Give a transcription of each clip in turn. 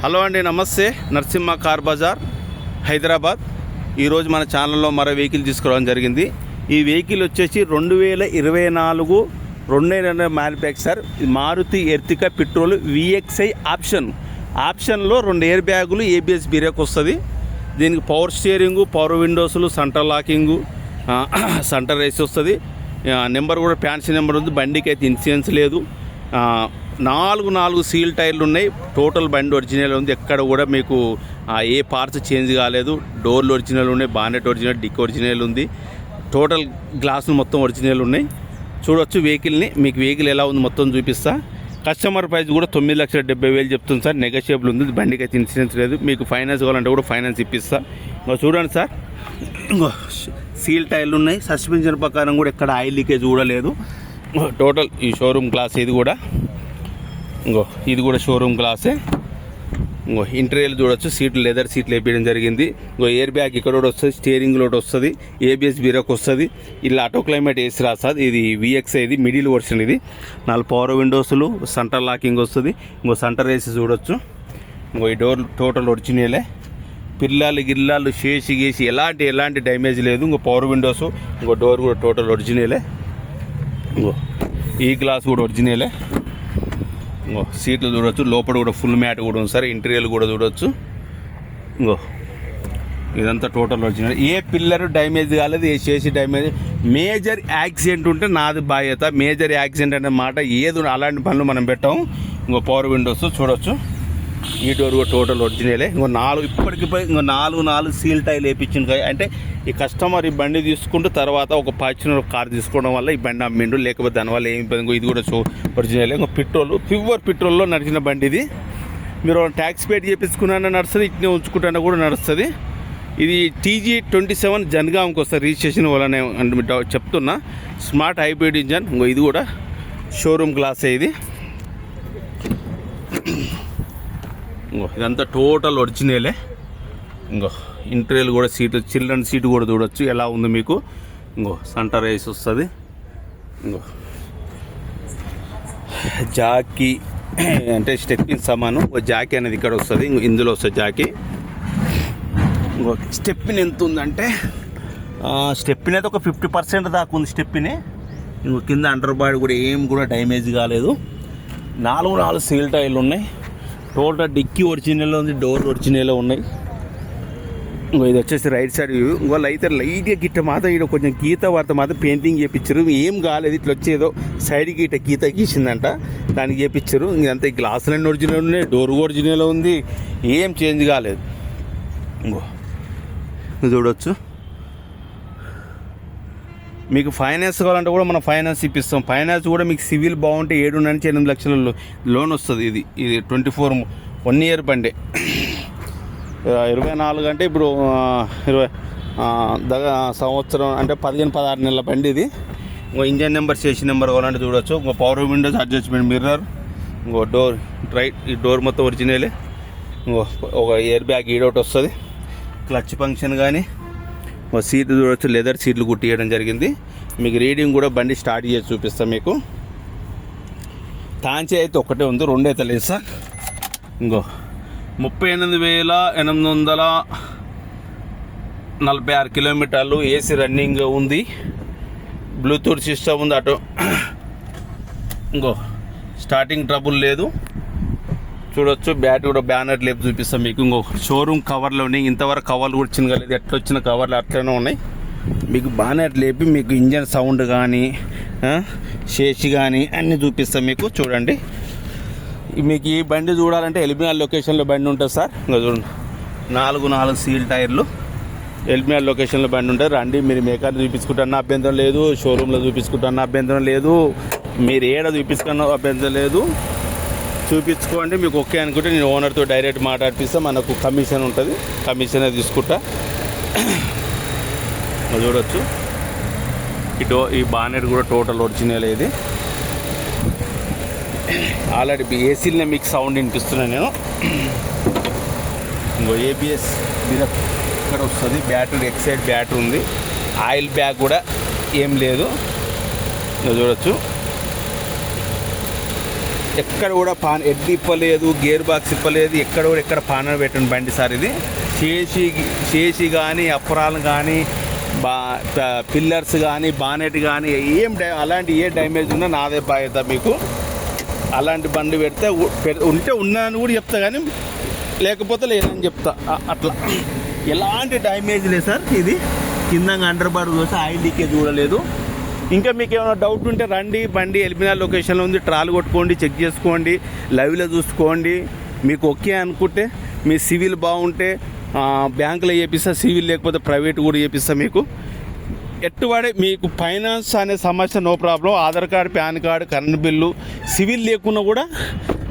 Hello అండి, నమస్తే. Narasimha car Bazar, Hyderabad. ఈరోజు మన ఛానల్లో మరో వెహికల్ తీసుకురావడం జరిగింది. ఈ వెహికల్ వచ్చేసి 2024 2 manufacture Maruti Ertiga petrol VXI ఆప్షన్లో 2 ఎయిర్ బ్యాగులు, ABS బ్రేక్ వస్తుంది. దీనికి పవర్ స్టీరింగు, పవర్ విండోస్లు, సెంటర్ లాకింగు, సెంటర్ రేస్ వస్తుంది. నెంబర్ కూడా ఫ్యాన్సీ నెంబర్ ఉంది. బండికి అయితే ఇన్సూరెన్స్ లేదు. 4 సీల్ టైర్లు ఉన్నాయి. టోటల్ బండి ఒరిజినల్ ఉంది. ఎక్కడ కూడా మీకు ఏ పార్ట్స్ చేంజ్ కాలేదు. డోర్లు ఒరిజినల్ ఉన్నాయి, బానెట్ ఒరిజినల్, డిక్ ఒరిజినల్ ఉంది. టోటల్ గ్లాసులు మొత్తం ఒరిజినల్ ఉన్నాయి. చూడొచ్చు వెహికల్ని. మీకు వెహికల్ ఎలా ఉంది మొత్తం చూపిస్తా. కస్టమర్ ప్రైస్ కూడా 9,70,000 చెప్తుంది సార్. నెగోషియబుల్ ఉంది. బండికి అయితే ఇన్సూరెన్స్ లేదు. మీకు ఫైనాన్స్ కావాలంటే కూడా ఫైనాన్స్ ఇప్పిస్తా. చూడండి సార్, సీల్ టైర్లు ఉన్నాయి. సస్పెన్షన్ ప్రకారం కూడా ఎక్కడ ఆయిల్ లీకేజ్ కూడా లేదు. టోటల్ ఈ షోరూమ్ గ్లాస్ ఇది కూడా షోరూమ్ గ్లాసే. ఇంటీరియర్ చూడొచ్చు. సీట్లు లెదర్ సీట్లు వేపించడం జరిగింది. ఎయిర్ బ్యాగ్ ఇక్కడ కూడా వస్తుంది. స్టీరింగ్ లోడ్ వస్తుంది. ABS బ్రేక్ వస్తుంది. ఇలా ఆటో క్లైమేట్ ఏసీ రాస్తుంది. ఇది VXI, ఇది మిడిల్ వర్షన్. ఇది 4 పవర్ విండోస్లు, సెంటర్ లాకింగ్ వస్తుంది. సెంటర్ ఏసీ చూడొచ్చు. ఈ డోర్ టోటల్ ఒరిజినలే. గిల్లాలు చేసి గేసి ఎలాంటి డ్యామేజ్ లేదు. పవర్ విండోస్, డోర్ కూడా టోటల్ ఒరిజినలే. ఈ గ్లాస్ కూడా ఒరిజినలే. సీట్లు చూడవచ్చు. లోపల కూడా ఫుల్ మ్యాట్ కూడా ఉంది సార్. ఇంటీరియర్ కూడా చూడవచ్చు. ఇదంతా టోటల్ ఒరిజినల్. ఏ పిల్లర్ డ్యామేజ్ కాలేదు. ఏ చేసి డ్యామేజ్, మేజర్ యాక్సిడెంట్ ఉంటే నాది బాధ్యత. మేజర్ యాక్సిడెంట్ అనే మాట ఏది, అలాంటి పనులు మనం పెట్టాము. పవర్ విండోస్ చూడవచ్చు. ఈ డోర్ కూడా టోటల్ ఒరిజినలే. ఇప్పటికిపోయి 4 సీల్ టైల్ వేయించింది. అంటే ఈ కస్టమర్ ఈ బండి తీసుకుంటూ తర్వాత ఒక ఫార్చునర్ కార్ తీసుకోవడం వల్ల ఈ బండి అమ్మిండు. లేకపోతే దానివల్ల ఏమి ఇబ్బంది. ఇది కూడా ఒరిజినలే. ప్యూర్ పెట్రోల్లో నడిచిన బండి ఇది. మీరు ట్యాక్స్ పేడ్ చేయించుకున్నా నడుస్తుంది, ఇట్నే ఉంచుకుంటున్నా కూడా నడుస్తుంది. ఇది TG27 జనగాంకి వస్తుంది రిజిస్ట్రేషన్ వల్లనే చెప్తున్నా. Smart hybrid engine. ఇది కూడా షోరూమ్ గ్లాసే. ఇది ఇదంతా టోటల్ ఒరిజినలే. ఇంటీరియర్ కూడా చిల్డ్రన్ సీట్ కూడా చూడొచ్చు ఎలా ఉంది మీకు. సెంటర్ రైస్ వస్తుంది. జాకీ అంటే స్టెప్పిన్ సమానం. జాకీ అనేది ఇక్కడ వస్తుంది. ఇందులో వస్తుంది జాకీ. స్టెప్పిన్ ఎంత ఉందంటే, స్టెప్పిన్ అయితే ఒక 50% దాకా ఉంది. స్టెప్పినే కింద అండర్ బాడీ కూడా ఏం కూడా డ్యామేజ్ కాలేదు. 4 సీల్ టైర్లు ఉన్నాయి. టోటల్ డిక్కీ ఒరిజినల్ ఉంది. డోర్ ఒరిజినల్ ఉన్నాయి. ఇది వచ్చేసి రైట్ సైడ్ వ్యూ. అయితే లైట్గా గిట్ట మాత్రం ఇక్కడ కొంచెం గీత వార్త మాత్రం పెయింటింగ్ చేయించారు. ఏం కాలేదు. ఇట్లా వచ్చేదో సైడ్కి ఇట్లా గీత గీసిందంట, దానికి చేయించారు. ఇదంతా ఈ గ్లాసులన్నీ ఒరిజినల్ ఉన్నాయి. డోర్ ఒరిజినల్ ఉంది. ఏం చేంజ్ కాలేదు. చూడవచ్చు. మీకు ఫైనాన్స్ కావాలంటే కూడా మనం ఫైనాన్స్ ఇప్పిస్తాం. ఫైనాన్స్ కూడా మీకు సివిల్ బాగుంటే 7 నుంచి 8 లక్షల లోన్ వస్తుంది. ఇది 24 1 ఇయర్ బండి. 24 అంటే ఇప్పుడు 20 సంవత్సరం అంటే 15-16 నెలల బండి ఇది. ఇంజన్ నెంబర్, చేసి నెంబర్ కావాలంటే చూడవచ్చు. Power Windows, adjustment mirror, door right. ఈ డోర్ మొత్తం ఒరిజినలే. ఒక ఎయిర్ బ్యాగ్ ఈడౌట్ వస్తుంది. క్లచ్ ఫంక్షన్ కానీ. సీట్లు చూడవచ్చు. లెదర్ సీట్లు కుట్టియడం జరిగింది. మీకు రీడింగ్ కూడా బండి స్టార్ట్ చేసి చూపిస్తాం మీకు. తాంచే అయితే ఒకటే ఉంది, 2 అయితే లేదు సార్. 38,846 కిలోమీటర్లు. ఏసీ రన్నింగ్ ఉంది. బ్లూటూత్ సిస్టమ్ ఉంది. అటు స్టార్టింగ్ ట్రబుల్ లేదు. చూడొచ్చు. బ్యాటరీ కూడా బ్యానర్ లేపు చూపిస్తాం మీకు. షోరూమ్ కవర్లో ఉన్నాయి. ఇంతవరకు కవర్లు కూడా చిన్నగలేదు. ఎట్లా వచ్చిన కవర్లు అట్లనే ఉన్నాయి. మీకు బానెట్ లేపి మీకు ఇంజన్ సౌండ్ కానీ షేషి కానీ అన్నీ చూపిస్తాం మీకు. చూడండి. మీకు ఈ బండి చూడాలంటే ఎల్బినార్ లొకేషన్లో బండి ఉంటుంది సార్. చూడండి. 4 సీల్ టైర్లు ఎల్బినార్ లొకేషన్లో బండి ఉంటుంది. రండి. మీరు మేకర్ చూపించుకుంటున్న అభ్యంతరం లేదు. షోరూంలో చూపించుకుంటున్న అభ్యంతరం లేదు. మీరు ఏడ చూపించుకున్న అభ్యంతరం లేదు. చూపించుకోండి. మీకు ఓకే అనుకుంటే నేను ఓనర్తో డైరెక్ట్ మాట్లాడిపిస్తా. మనకు కమిషన్ ఉంటుంది. కమిషన్ తీసుకుంటా. చూడవచ్చు. ఈ బానెట్ కూడా టోటల్ ఒరిజినల్. ఇది ఆల్రెడీ ఏసీలోనే మీకు సౌండ్ వినిపిస్తున్నాను నేను. ABS ఇక్కడ వస్తుంది. బ్యాటరీ ఎక్సైడ్ బ్యాటరీ ఉంది. ఆయిల్ బ్యాగ్ కూడా ఏం లేదు. చూడవచ్చు. ఎక్కడ కూడా హెడ్ ఇప్పలేదు, గేర్ బాక్స్ ఇప్పలేదు, ఎక్కడ పాన పెట్టిన బండి సార్ ఇది. చేసి కానీ అప్పరాలు కానీ పిల్లర్స్ కానీ బానెట్ కానీ అలాంటి ఏ డ్యామేజ్ ఉన్నా నాదే బాధ్యత మీకు. అలాంటి బండి పెడితే ఉంటే ఉన్నాను కూడా చెప్తా, కానీ లేకపోతే లేదని చెప్తా. అట్లా ఎలాంటి డ్యామేజ్ లేదు సార్. ఇది కింద అండర్ బార్ చూస్తే ఆయిల్ లీకేజ్ కూడా లేదు. ఇంకా మీకు ఏమైనా డౌట్ ఉంటే రండి, బండి ఎల్బినార్ లొకేషన్లో ఉంది. ట్రాల్ కొట్టుకోండి, చెక్ చేసుకోండి, లైవ్లో చూసుకోండి. మీకు ఓకే అనుకుంటే, మీ సివిల్ బాగుంటే బ్యాంకులో చేపిస్తా, సివిల్ లేకపోతే ప్రైవేట్ కూడా చేపిస్తా. మీకు ఎట్టువాడే మీకు ఫైనాన్స్ అనే సమస్య no problem. Aadhaar card, PAN card, current bill, CIBIL లేకున్నా కూడా,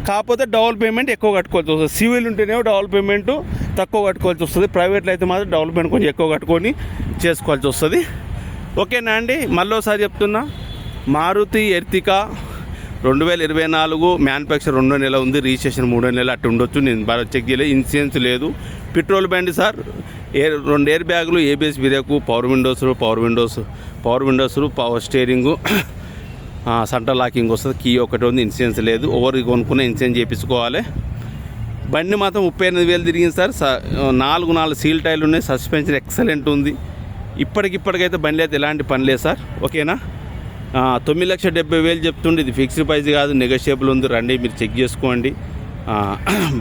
కాకపోతే డౌన్ పేమెంట్ ఎక్కువ కట్టుకోవాల్సి వస్తుంది. సివిల్ ఉంటేనేమో డౌన్ పేమెంట్ తక్కువ కట్టుకోవాల్సి వస్తుంది. ప్రైవేట్లో అయితే మాత్రం డౌన్ పేమెంట్ కొంచెం ఎక్కువ కట్టుకొని చేసుకోవాల్సి వస్తుంది. ఓకేనా అండి? మళ్ళీసారి చెప్తున్నా, మారుతి ఎర్టికా 2024 మ్యానుఫ్యాక్చర్ 2వ నెల ఉంది, రిజిస్ట్రేషన్ 3వ నెల అట్టు ఉండొచ్చు. నేను బాగా చెక్ చేయలేదు, ఇన్సూరెన్స్ లేదు. పెట్రోల్ బండి సార్. 2 ఎయిర్ బ్యాగులు, ABS break, power Windows, power steering, centre locking వస్తుంది. కీ ఒకటి ఉంది, ఇన్సూరెన్స్ లేదు. ఓవర్ కొనుక్కున్న ఇన్సూరెన్స్ చేయించుకోవాలి. బండి మాత్రం 38,000 తిరిగింది సార్. 4 సీల్ టైర్లు ఉన్నాయి. సస్పెన్షన్ ఎక్సలెంట్ ఉంది. ఇప్పటికైతే బండి అయితే ఎలాంటి పని లేదు సార్. ఓకేనా? 9,70,000 చెప్తుండే. ఇది ఫిక్స్డ్ ప్రైస్ కాదు, నెగోషియబుల్ ఉంది. రండి, మీరు చెక్ చేసుకోండి.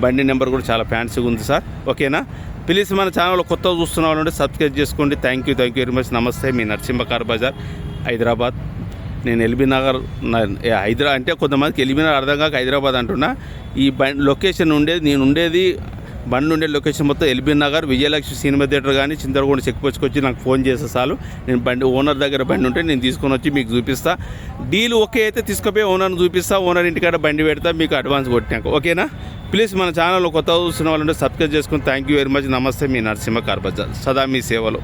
బండి నెంబర్ కూడా చాలా ఫ్యాన్సీగా ఉంది సార్. ఓకేనా? ప్లీజ్ మన ఛానల్లో కొత్తగా చూస్తున్న వాళ్ళంటే సబ్స్క్రైబ్ చేసుకోండి. Thank you very much. నమస్తే, మీ నరసింహ కార్ బజార్, హైదరాబాద్. నేను ఎల్బీ నగర్ అంటే కొంతమందికి ఎల్బీ నగర్ అర్థం కాక హైదరాబాద్ అంటున్నా. ఈ లొకేషన్ నేను ఉండేది బండి ఉండే లొకేషన్ మొత్తం LB Nagar, Vijayalakshmi cinema theatre కానీ చింతలగూడ చెక్ పోస్ట్కి వచ్చి నాకు ఫోన్ చేస్తే చాలు. నేను బండి ఓనర్ దగ్గర బండి ఉంటే నేను తీసుకొని వచ్చి మీకు చూపిస్తా. డీల్ ఓకే అయితే తీసుకుపోయి ఓనర్ని చూపిస్తా. ఓనర్ ఇంటికాడ బండి పెడతా, మీకు అడ్వాన్స్ కొట్టినాక. ఓకేనా? ప్లీజ్ మన ఛానల్లో కొత్తగా చూస్తున్న వాళ్ళంటే సబ్స్క్రైబ్ చేసుకుని. Thank you very much. నమస్తే, మీ నరసింహ కార్ బజార్, సదా మీ సేవలో.